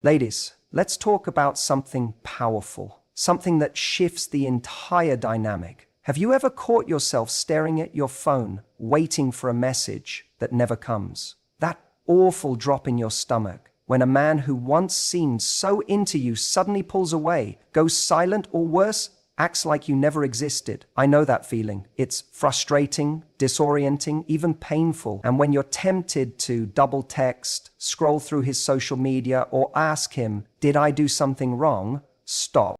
Ladies, let's talk about something powerful, something that shifts the entire dynamic. Have you ever caught yourself staring at your phone, waiting for a message that never comes? That awful drop in your stomach when a man who once seemed so into you suddenly pulls away, goes silent, or worse, acts like you never existed. I know that feeling. It's frustrating, disorienting, even painful. And when you're tempted to double text, scroll through his social media, or ask him, "Did I do something wrong?" Stop.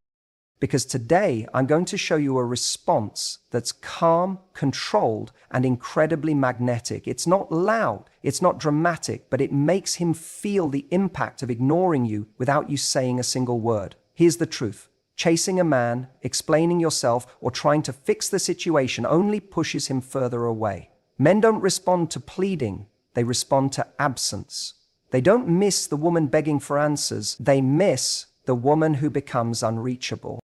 Because today I'm going to show you a response that's calm, controlled, and incredibly magnetic. It's not loud, it's not dramatic, but it makes him feel the impact of ignoring you without you saying a single word. Here's the truth. Chasing a man, explaining yourself, or trying to fix the situation only pushes him further away. Men don't respond to pleading, they respond to absence. They don't miss the woman begging for answers, they miss the woman who becomes unreachable.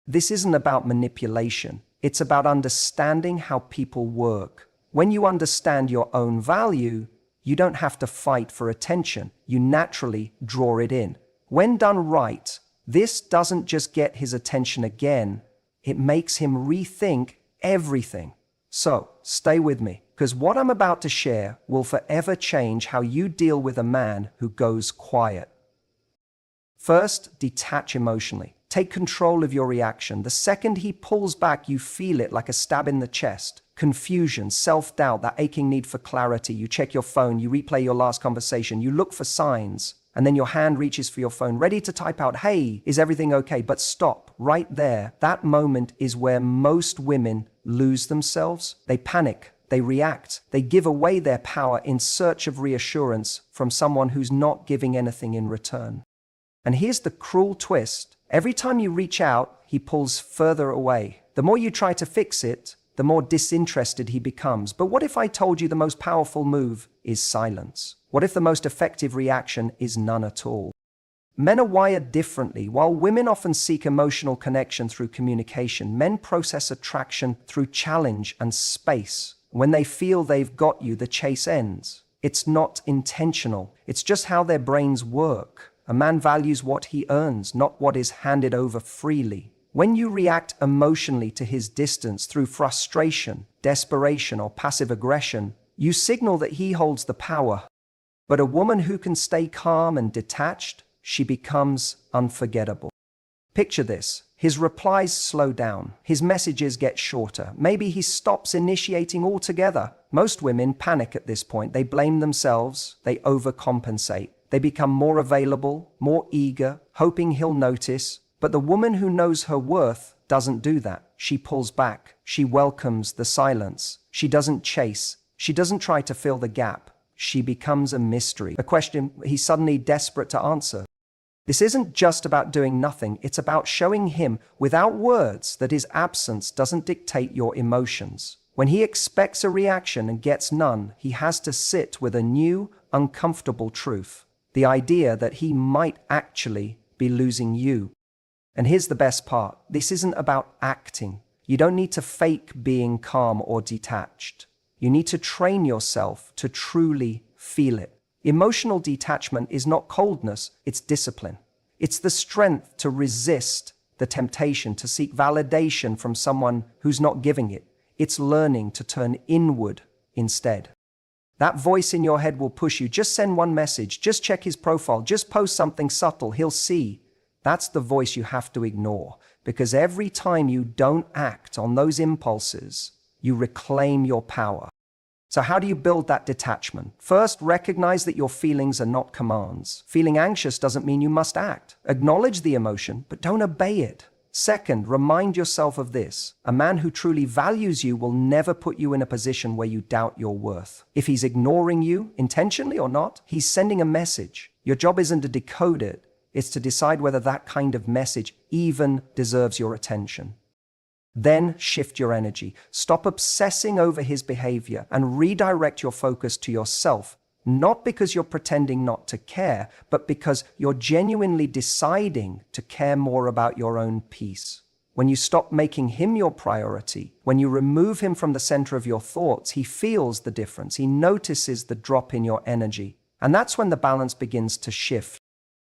This isn't about manipulation, it's about understanding how people work. When you understand your own value, you don't have to fight for attention, you naturally draw it in. When done right, this doesn't just get his attention again, it makes him rethink everything. So, stay with me, because what I'm about to share will forever change how you deal with a man who goes quiet. First, detach emotionally. Take control of your reaction. The second he pulls back, you feel it like a stab in the chest. Confusion, self-doubt, that aching need for clarity. You check your phone, you replay your last conversation, you look for signs. And then your hand reaches for your phone, ready to type out, "Hey, is everything okay?" But stop, right there. That moment is where most women lose themselves. They panic, they react, they give away their power in search of reassurance from someone who's not giving anything in return. And here's the cruel twist. Every time you reach out, he pulls further away. The more you try to fix it, the more disinterested he becomes. But what if I told you the most powerful move is silence? What if the most effective reaction is none at all? Men are wired differently. While women often seek emotional connection through communication, men process attraction through challenge and space. When they feel they've got you, the chase ends. It's not intentional. It's just how their brains work. A man values what he earns, not what is handed over freely. When you react emotionally to his distance through frustration, desperation, or passive aggression, you signal that he holds the power. But a woman who can stay calm and detached, she becomes unforgettable. Picture this. His replies slow down. His messages get shorter. Maybe he stops initiating altogether. Most women panic at this point. They blame themselves. They overcompensate. They become more available, more eager, hoping he'll notice. But the woman who knows her worth doesn't do that. She pulls back. She welcomes the silence. She doesn't chase. She doesn't try to fill the gap. She becomes a mystery, a question he's suddenly desperate to answer. This isn't just about doing nothing. It's about showing him, without words, that his absence doesn't dictate your emotions. When he expects a reaction and gets none, he has to sit with a new, uncomfortable truth. The idea that he might actually be losing you. And here's the best part. This isn't about acting. You don't need to fake being calm or detached. You need to train yourself to truly feel it. Emotional detachment is not coldness, it's discipline. It's the strength to resist the temptation to seek validation from someone who's not giving it. It's learning to turn inward instead. That voice in your head will push you. Just send one message, just check his profile, just post something subtle, he'll see. That's the voice you have to ignore, because every time you don't act on those impulses, you reclaim your power. So how do you build that detachment? First, recognize that your feelings are not commands. Feeling anxious doesn't mean you must act. Acknowledge the emotion, but don't obey it. Second, remind yourself of this. A man who truly values you will never put you in a position where you doubt your worth. If he's ignoring you, intentionally or not, he's sending a message. Your job isn't to decode it, it's to decide whether that kind of message even deserves your attention. Then shift your energy. Stop obsessing over his behavior and redirect your focus to yourself. Not because you're pretending not to care, but because you're genuinely deciding to care more about your own peace. When you stop making him your priority, when you remove him from the center of your thoughts, he feels the difference. He notices the drop in your energy. And that's when the balance begins to shift.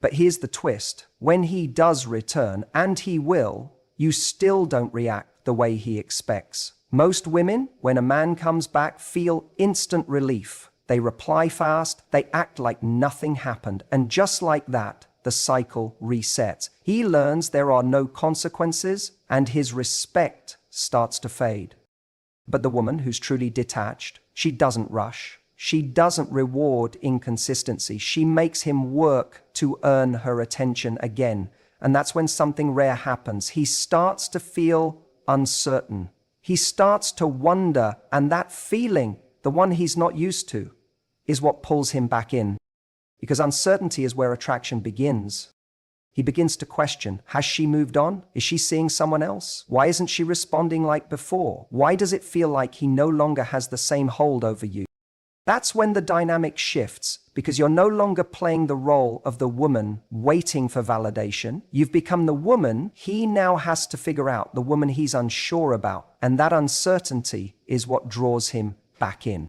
But here's the twist. When he does return, and he will, you still don't react the way he expects. Most women, when a man comes back, feel instant relief. They reply fast, they act like nothing happened, and just like that, the cycle resets. He learns there are no consequences, and his respect starts to fade. But the woman who's truly detached, she doesn't rush. She doesn't reward inconsistency. She makes him work to earn her attention again. And that's when something rare happens. He starts to feel uncertain. He starts to wonder, and that feeling, the one he's not used to, is what pulls him back in. Because uncertainty is where attraction begins. He begins to question, has she moved on? Is she seeing someone else? Why isn't she responding like before? Why does it feel like he no longer has the same hold over you? That's when the dynamic shifts, because you're no longer playing the role of the woman waiting for validation. You've become the woman he now has to figure out, the woman he's unsure about. And that uncertainty is what draws him back in.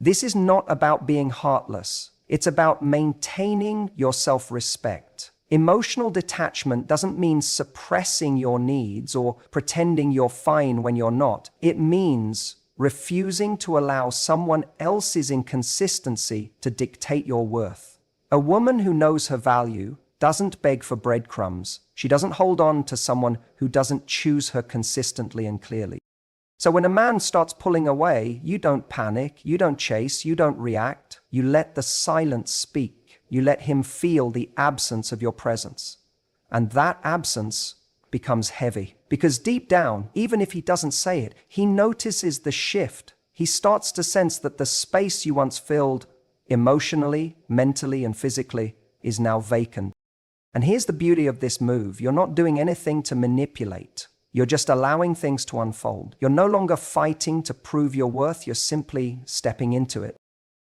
This is not about being heartless. It's about maintaining your self-respect. Emotional detachment doesn't mean suppressing your needs or pretending you're fine when you're not. It means refusing to allow someone else's inconsistency to dictate your worth. A woman who knows her value doesn't beg for breadcrumbs. She doesn't hold on to someone who doesn't choose her consistently and clearly. So when a man starts pulling away, you don't panic, you don't chase, you don't react. You let the silence speak. You let him feel the absence of your presence. And that absence becomes heavy. Because deep down, even if he doesn't say it, he notices the shift. He starts to sense that the space you once filled emotionally, mentally, and physically is now vacant. And here's the beauty of this move. You're not doing anything to manipulate. You're just allowing things to unfold. You're no longer fighting to prove your worth. You're simply stepping into it.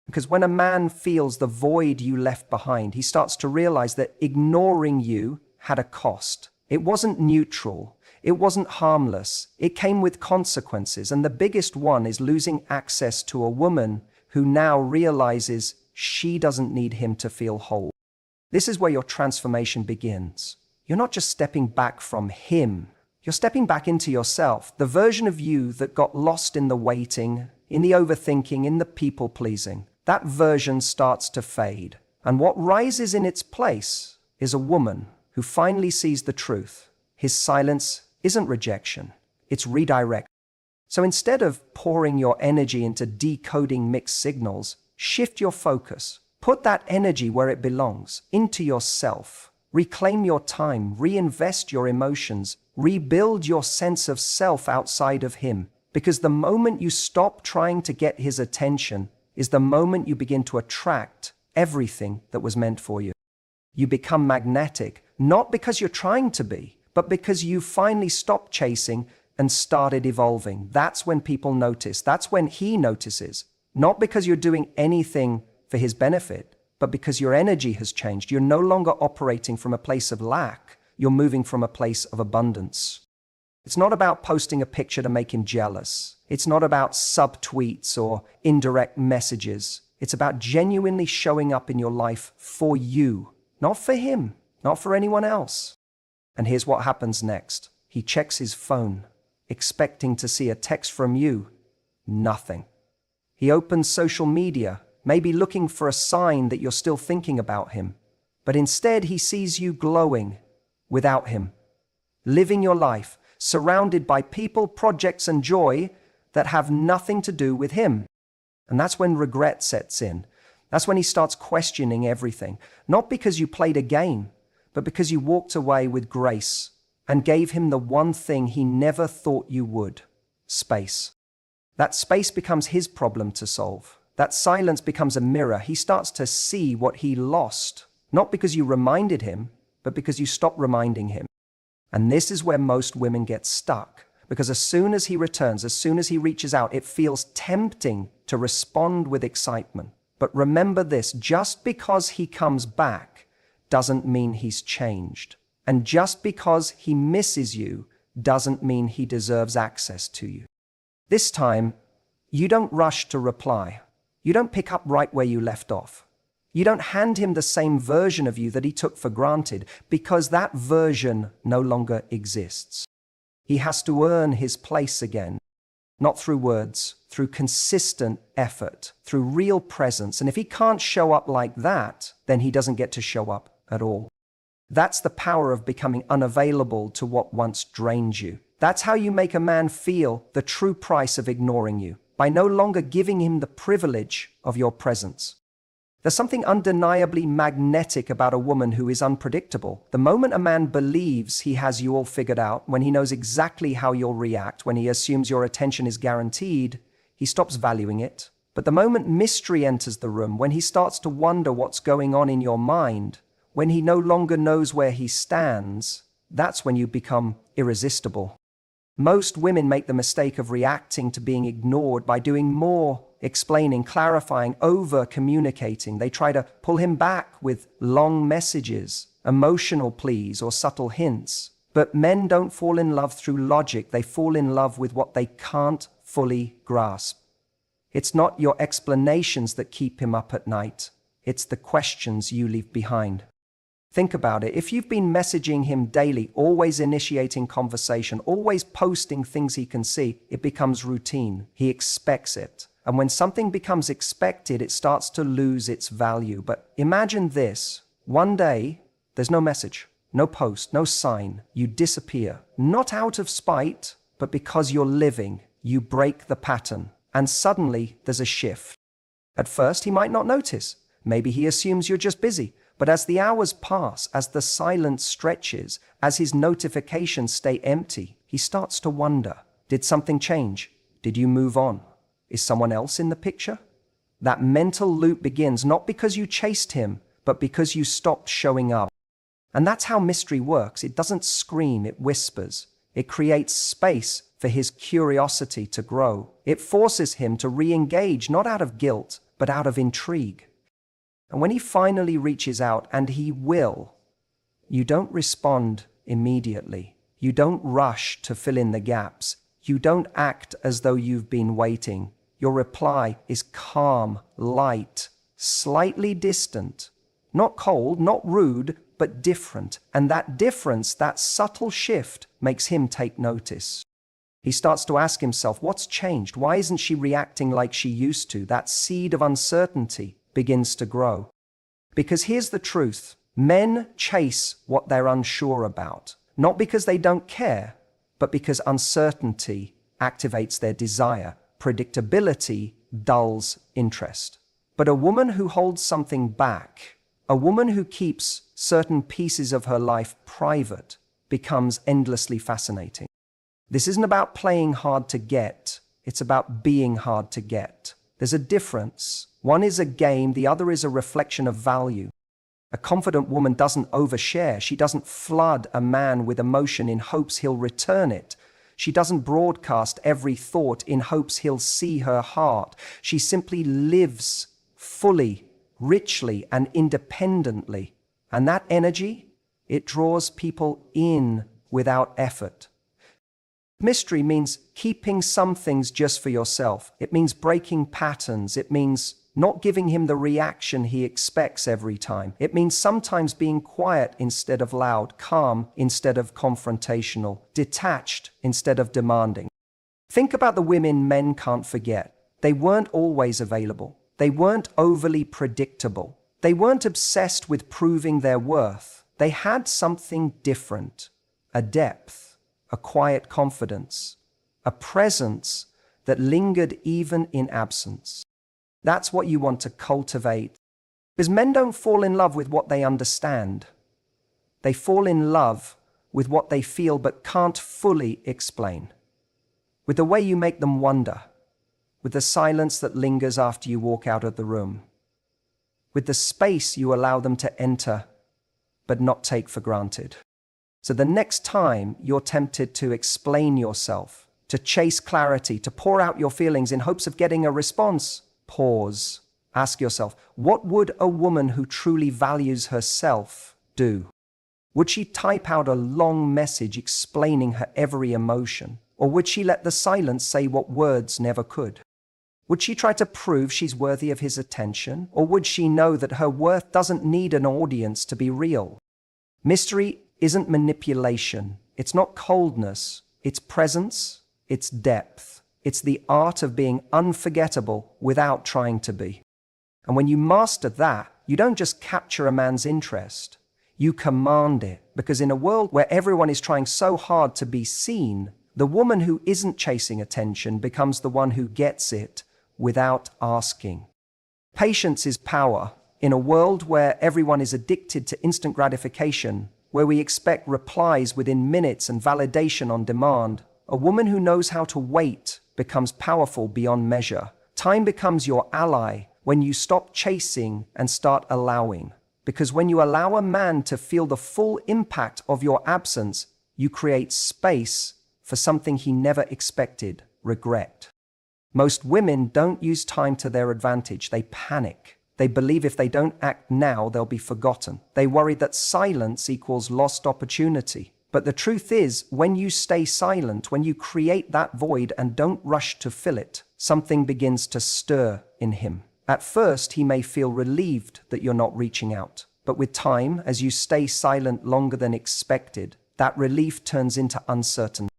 Because when a man feels the void you left behind, he starts to realize that ignoring you had a cost. It wasn't neutral. It wasn't harmless. It came with consequences. And the biggest one is losing access to a woman who now realizes she doesn't need him to feel whole. This is where your transformation begins. You're not just stepping back from him. You're stepping back into yourself, the version of you that got lost in the waiting, in the overthinking, in the people-pleasing. That version starts to fade. And what rises in its place is a woman who finally sees the truth. His silence isn't rejection, it's redirection. So instead of pouring your energy into decoding mixed signals, shift your focus. Put that energy where it belongs, into yourself. Reclaim your time, reinvest your emotions, rebuild your sense of self outside of him. Because the moment you stop trying to get his attention is the moment you begin to attract everything that was meant for you. You become magnetic, not because you're trying to be, but because you finally stopped chasing and started evolving. That's when people notice. That's when he notices. Not because you're doing anything for his benefit, but because your energy has changed. You're no longer operating from a place of lack. You're moving from a place of abundance. It's not about posting a picture to make him jealous. It's not about subtweets or indirect messages. It's about genuinely showing up in your life for you, not for him, not for anyone else. And here's what happens next. He checks his phone, expecting to see a text from you. Nothing. He opens social media, maybe looking for a sign that you're still thinking about him. But instead, he sees you glowing without him, living your life, surrounded by people, projects, and joy that have nothing to do with him. And that's when regret sets in. That's when he starts questioning everything. Not because you played a game, but because you walked away with grace and gave him the one thing he never thought you would: space. That space becomes his problem to solve. That silence becomes a mirror. He starts to see what he lost, not because you reminded him, but because you stopped reminding him. And this is where most women get stuck, because as soon as he returns, as soon as he reaches out, it feels tempting to respond with excitement. But remember this, just because he comes back doesn't mean he's changed. And just because he misses you doesn't mean he deserves access to you. This time, you don't rush to reply. You don't pick up right where you left off. You don't hand him the same version of you that he took for granted, because that version no longer exists. He has to earn his place again, not through words, through consistent effort, through real presence. And if he can't show up like that, then he doesn't get to show up at all. That's the power of becoming unavailable to what once drained you. That's how you make a man feel the true price of ignoring you, by no longer giving him the privilege of your presence. There's something undeniably magnetic about a woman who is unpredictable. The moment a man believes he has you all figured out, when he knows exactly how you'll react, when he assumes your attention is guaranteed, he stops valuing it. But the moment mystery enters the room, when he starts to wonder what's going on in your mind, when he no longer knows where he stands, that's when you become irresistible. Most women make the mistake of reacting to being ignored by doing more, explaining, clarifying, over-communicating. They try to pull him back with long messages, emotional pleas, or subtle hints. But men don't fall in love through logic. They fall in love with what they can't fully grasp. It's not your explanations that keep him up at night. It's the questions you leave behind. Think about it. If you've been messaging him daily, always initiating conversation, always posting things he can see, it becomes routine. He expects it. And when something becomes expected, it starts to lose its value. But imagine this. One day, there's no message, no post, no sign. You disappear. Not out of spite, but because you're living. You break the pattern. And suddenly, there's a shift. At first, he might not notice. Maybe he assumes you're just busy. But as the hours pass, as the silence stretches, as his notifications stay empty, he starts to wonder, did something change? Did you move on? Is someone else in the picture? That mental loop begins not because you chased him, but because you stopped showing up. And that's how mystery works. It doesn't scream, it whispers. It creates space for his curiosity to grow. It forces him to re-engage, not out of guilt, but out of intrigue. And when he finally reaches out, and he will, you don't respond immediately. You don't rush to fill in the gaps. You don't act as though you've been waiting. Your reply is calm, light, slightly distant. Not cold, not rude, but different. And that difference, that subtle shift, makes him take notice. He starts to ask himself, what's changed? Why isn't she reacting like she used to? That seed of uncertainty begins to grow. Because here's the truth. Men chase what they're unsure about, not because they don't care, but because uncertainty activates their desire. Predictability dulls interest. But a woman who holds something back, a woman who keeps certain pieces of her life private, becomes endlessly fascinating. This isn't about playing hard to get, it's about being hard to get. There's a difference. One is a game, the other is a reflection of value. A confident woman doesn't overshare. She doesn't flood a man with emotion in hopes he'll return it. She doesn't broadcast every thought in hopes he'll see her heart. She simply lives fully, richly, and independently. And that energy, it draws people in without effort. Mystery means keeping some things just for yourself. It means breaking patterns. It means not giving him the reaction he expects every time. It means sometimes being quiet instead of loud, calm instead of confrontational, detached instead of demanding. Think about the women men can't forget. They weren't always available. They weren't overly predictable. They weren't obsessed with proving their worth. They had something different, a depth, a quiet confidence, a presence that lingered even in absence. That's what you want to cultivate. Because men don't fall in love with what they understand. They fall in love with what they feel but can't fully explain. With the way you make them wonder. With the silence that lingers after you walk out of the room. With the space you allow them to enter but not take for granted. So the next time you're tempted to explain yourself, to chase clarity, to pour out your feelings in hopes of getting a response, pause. Ask yourself, what would a woman who truly values herself do? Would she type out a long message explaining her every emotion? Or would she let the silence say what words never could? Would she try to prove she's worthy of his attention? Or would she know that her worth doesn't need an audience to be real? Mystery isn't manipulation. It's not coldness. It's presence. It's depth. It's the art of being unforgettable without trying to be. And when you master that, you don't just capture a man's interest. You command it, because in a world where everyone is trying so hard to be seen, the woman who isn't chasing attention becomes the one who gets it without asking. Patience is power. In a world where everyone is addicted to instant gratification, where we expect replies within minutes and validation on demand, a woman who knows how to wait becomes powerful beyond measure. Time becomes your ally when you stop chasing and start allowing. Because when you allow a man to feel the full impact of your absence, you create space for something he never expected: regret. Most women don't use time to their advantage. They panic. They believe if they don't act now, they'll be forgotten. They worry that silence equals lost opportunity. But the truth is, when you stay silent, when you create that void and don't rush to fill it, something begins to stir in him. At first, he may feel relieved that you're not reaching out. But with time, as you stay silent longer than expected, that relief turns into uncertainty.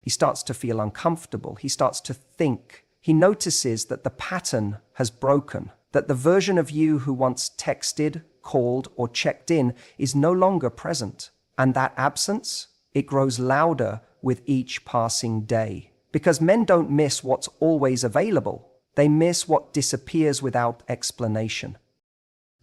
He starts to feel uncomfortable. He starts to think. He notices that the pattern has broken, that the version of you who once texted, called, or checked in is no longer present. And that absence, it grows louder with each passing day. Because men don't miss what's always available. They miss what disappears without explanation.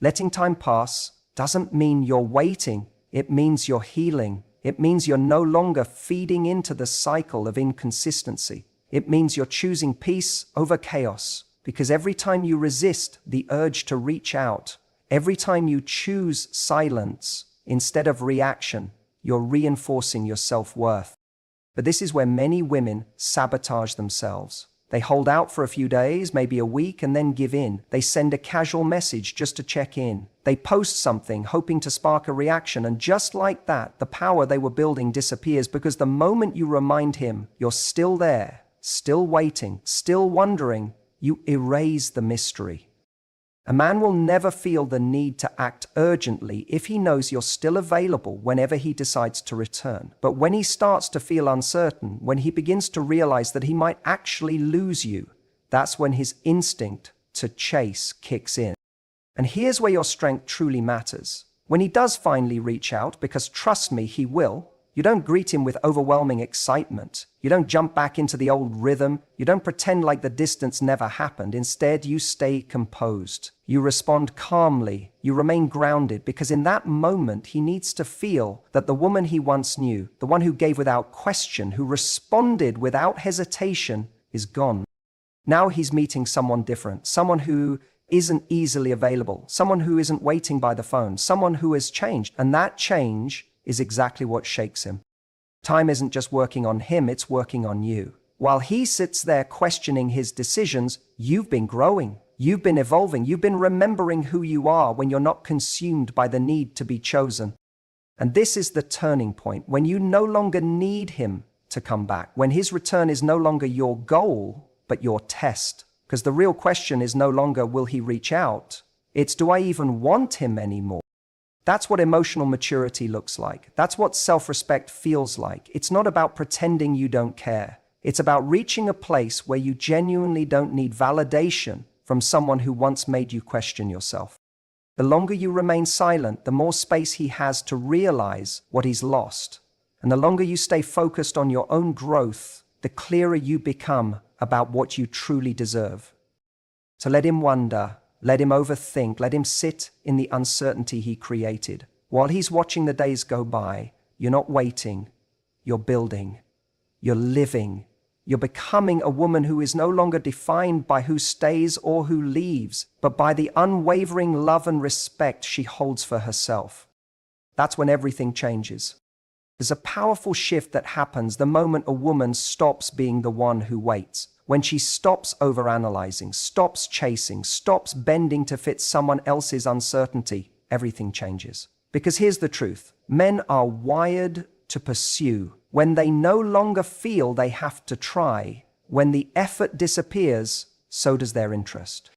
Letting time pass doesn't mean you're waiting. It means you're healing. It means you're no longer feeding into the cycle of inconsistency. It means you're choosing peace over chaos. Because every time you resist the urge to reach out, every time you choose silence instead of reaction, you're reinforcing your self-worth. But this is where many women sabotage themselves. They hold out for a few days, maybe a week, and then give in. They send a casual message just to check in. They post something, hoping to spark a reaction, and just like that, the power they were building disappears, because the moment you remind him you're still there, still waiting, still wondering, you erase the mystery. A man will never feel the need to act urgently if he knows you're still available whenever he decides to return. But when he starts to feel uncertain, when he begins to realize that he might actually lose you, that's when his instinct to chase kicks in. And here's where your strength truly matters. When he does finally reach out, because trust me, he will, you don't greet him with overwhelming excitement. You don't jump back into the old rhythm. You don't pretend like the distance never happened. Instead, you stay composed. You respond calmly. You remain grounded, because in that moment, he needs to feel that the woman he once knew, the one who gave without question, who responded without hesitation, is gone. Now he's meeting someone different, someone who isn't easily available, someone who isn't waiting by the phone, someone who has changed. And that change is exactly what shakes him. Time isn't just working on him, it's working on you. While he sits there questioning his decisions, you've been growing, you've been evolving, you've been remembering who you are when you're not consumed by the need to be chosen. And this is the turning point, when you no longer need him to come back, when his return is no longer your goal, but your test. Because the real question is no longer, will he reach out? It's, do I even want him anymore? That's what emotional maturity looks like. That's what self-respect feels like. It's not about pretending you don't care. It's about reaching a place where you genuinely don't need validation from someone who once made you question yourself. The longer you remain silent, the more space he has to realize what he's lost. And the longer you stay focused on your own growth, the clearer you become about what you truly deserve. So let him wonder. Let him overthink, let him sit in the uncertainty he created. While he's watching the days go by, you're not waiting, you're building, you're living, you're becoming a woman who is no longer defined by who stays or who leaves, but by the unwavering love and respect she holds for herself. That's when everything changes. There's a powerful shift that happens the moment a woman stops being the one who waits. When she stops overanalyzing, stops chasing, stops bending to fit someone else's uncertainty, everything changes. Because here's the truth. Men are wired to pursue. When they no longer feel they have to try, when the effort disappears, so does their interest.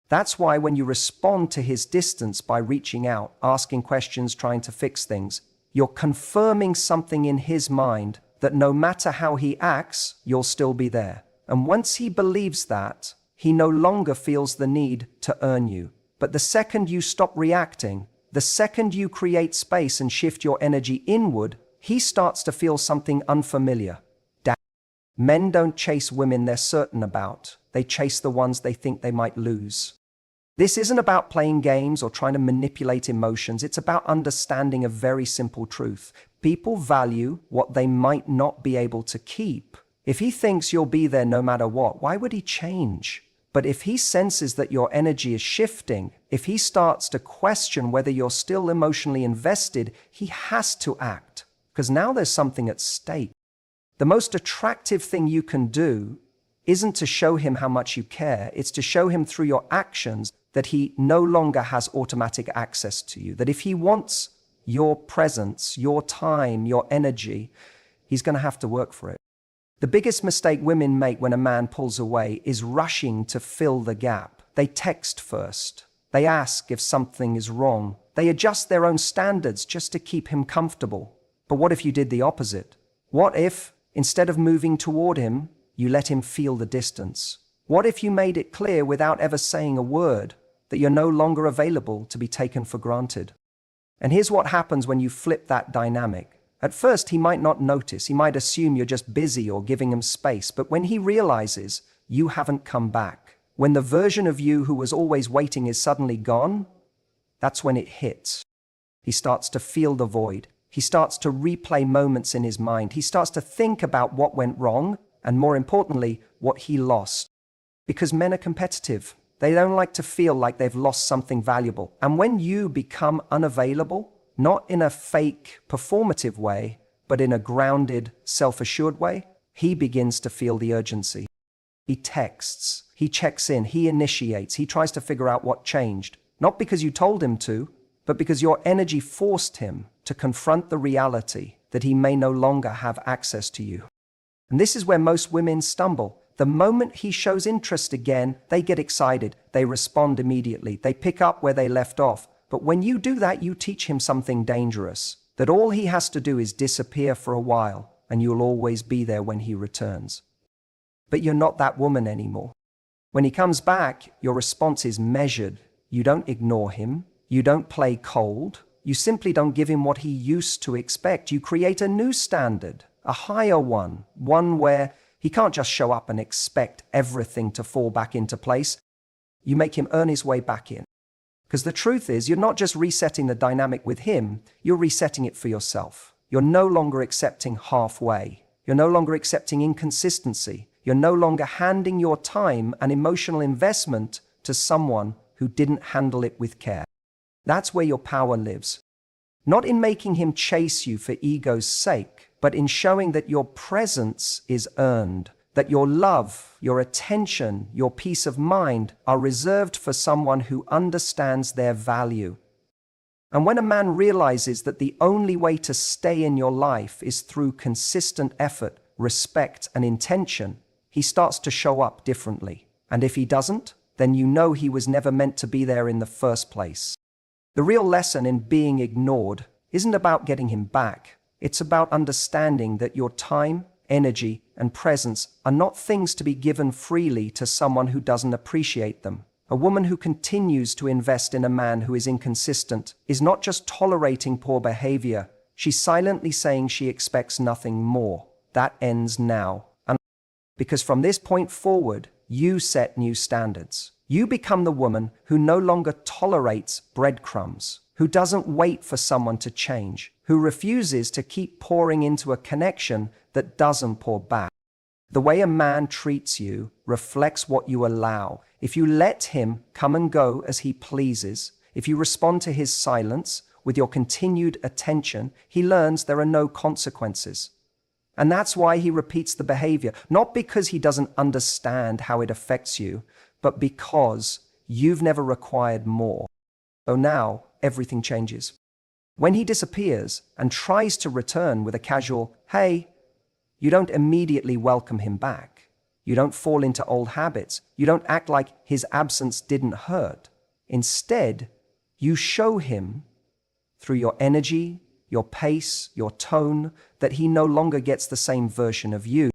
That's why when you respond to his distance by reaching out, asking questions, trying to fix things, you're confirming something in his mind that no matter how he acts, you'll still be there. And once he believes that, he no longer feels the need to earn you. But the second you stop reacting, the second you create space and shift your energy inward, he starts to feel something unfamiliar. Men don't chase women they're certain about. They chase the ones they think they might lose. This isn't about playing games or trying to manipulate emotions. It's about understanding a very simple truth. People value what they might not be able to keep. If he thinks you'll be there no matter what, why would he change? But if he senses that your energy is shifting, if he starts to question whether you're still emotionally invested, he has to act, because now there's something at stake. The most attractive thing you can do isn't to show him how much you care. It's to show him through your actions that he no longer has automatic access to you. That if he wants your presence, your time, your energy, he's going to have to work for it. The biggest mistake women make when a man pulls away is rushing to fill the gap. They text first. They ask if something is wrong. They adjust their own standards just to keep him comfortable. But what if you did the opposite? What if, instead of moving toward him, you let him feel the distance? What if you made it clear without ever saying a word that you're no longer available to be taken for granted? And here's what happens when you flip that dynamic. At first, he might not notice. He might assume you're just busy or giving him space. But when he realizes you haven't come back, when the version of you who was always waiting is suddenly gone, that's when it hits. He starts to feel the void. He starts to replay moments in his mind. He starts to think about what went wrong, and more importantly, what he lost. Because men are competitive. They don't like to feel like they've lost something valuable. And when you become unavailable, not in a fake, performative way, but in a grounded, self-assured way, he begins to feel the urgency. He texts, he checks in, he initiates, he tries to figure out what changed. Not because you told him to, but because your energy forced him to confront the reality that he may no longer have access to you. And this is where most women stumble. The moment he shows interest again, they get excited, they respond immediately, they pick up where they left off. But when you do that, you teach him something dangerous, that all he has to do is disappear for a while, and you'll always be there when he returns. But you're not that woman anymore. When he comes back, your response is measured. You don't ignore him. You don't play cold. You simply don't give him what he used to expect. You create a new standard, a higher one where he can't just show up and expect everything to fall back into place. You make him earn his way back in. Because the truth is, you're not just resetting the dynamic with him, you're resetting it for yourself. You're no longer accepting halfway. You're no longer accepting inconsistency. You're no longer handing your time and emotional investment to someone who didn't handle it with care. That's where your power lives. Not in making him chase you for ego's sake, but in showing that your presence is earned, that your love, your attention, your peace of mind are reserved for someone who understands their value. And when a man realizes that the only way to stay in your life is through consistent effort, respect, and intention, he starts to show up differently. And if he doesn't, then you know he was never meant to be there in the first place. The real lesson in being ignored isn't about getting him back. It's about understanding that your time, energy, and presence are not things to be given freely to someone who doesn't appreciate them. A woman who continues to invest in a man who is inconsistent is not just tolerating poor behavior, she's silently saying she expects nothing more. That ends now. Because from this point forward, you set new standards. You become the woman who no longer tolerates breadcrumbs, who doesn't wait for someone to change, who refuses to keep pouring into a connection that doesn't pour back. The way a man treats you reflects what you allow. If you let him come and go as he pleases, if you respond to his silence with your continued attention, he learns there are no consequences. And that's why he repeats the behavior, not because he doesn't understand how it affects you, but because you've never required more. So now everything changes. When he disappears and tries to return with a casual, "Hey," you don't immediately welcome him back. You don't fall into old habits. You don't act like his absence didn't hurt. Instead, you show him through your energy, your pace, your tone, that he no longer gets the same version of you.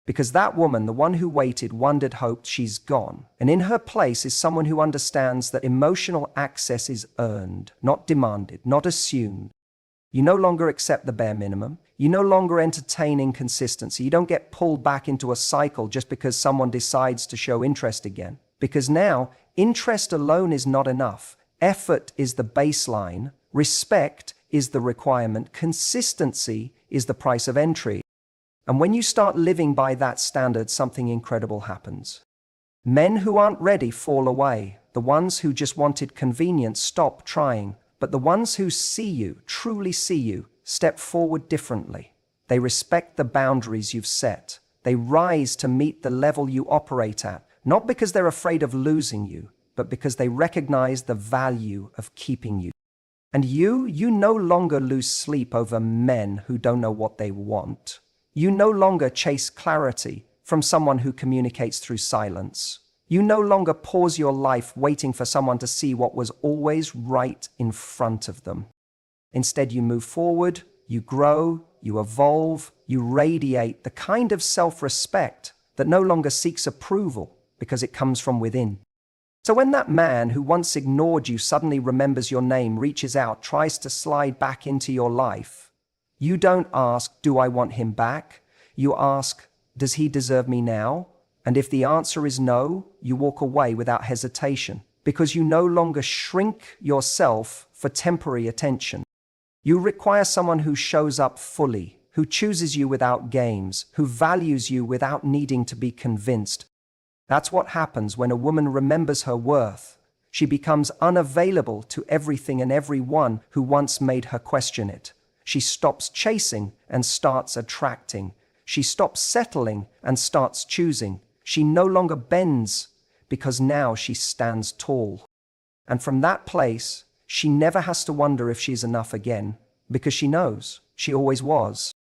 Because that woman, the one who waited, wondered, hoped, she's gone. And in her place is someone who understands that emotional access is earned, not demanded, not assumed. You no longer accept the bare minimum. You no longer entertain inconsistency. You don't get pulled back into a cycle just because someone decides to show interest again. Because now, interest alone is not enough. Effort is the baseline. Respect is the requirement. Consistency is the price of entry. And when you start living by that standard, something incredible happens. Men who aren't ready fall away. The ones who just wanted convenience stop trying. But the ones who see you, truly see you, step forward differently. They respect the boundaries you've set. They rise to meet the level you operate at, not because they're afraid of losing you, but because they recognize the value of keeping you. And you no longer lose sleep over men who don't know what they want. You no longer chase clarity from someone who communicates through silence. You no longer pause your life waiting for someone to see what was always right in front of them. Instead, you move forward, you grow, you evolve, you radiate the kind of self-respect that no longer seeks approval because it comes from within. So when that man who once ignored you suddenly remembers your name, reaches out, tries to slide back into your life, you don't ask, do I want him back? You ask, does he deserve me now? And if the answer is no, you walk away without hesitation, because you no longer shrink yourself for temporary attention. You require someone who shows up fully, who chooses you without games, who values you without needing to be convinced. That's what happens when a woman remembers her worth. She becomes unavailable to everything and everyone who once made her question it. She stops chasing and starts attracting. She stops settling and starts choosing. She no longer bends because now she stands tall. And from that place, she never has to wonder if she's enough again, because she knows she always was.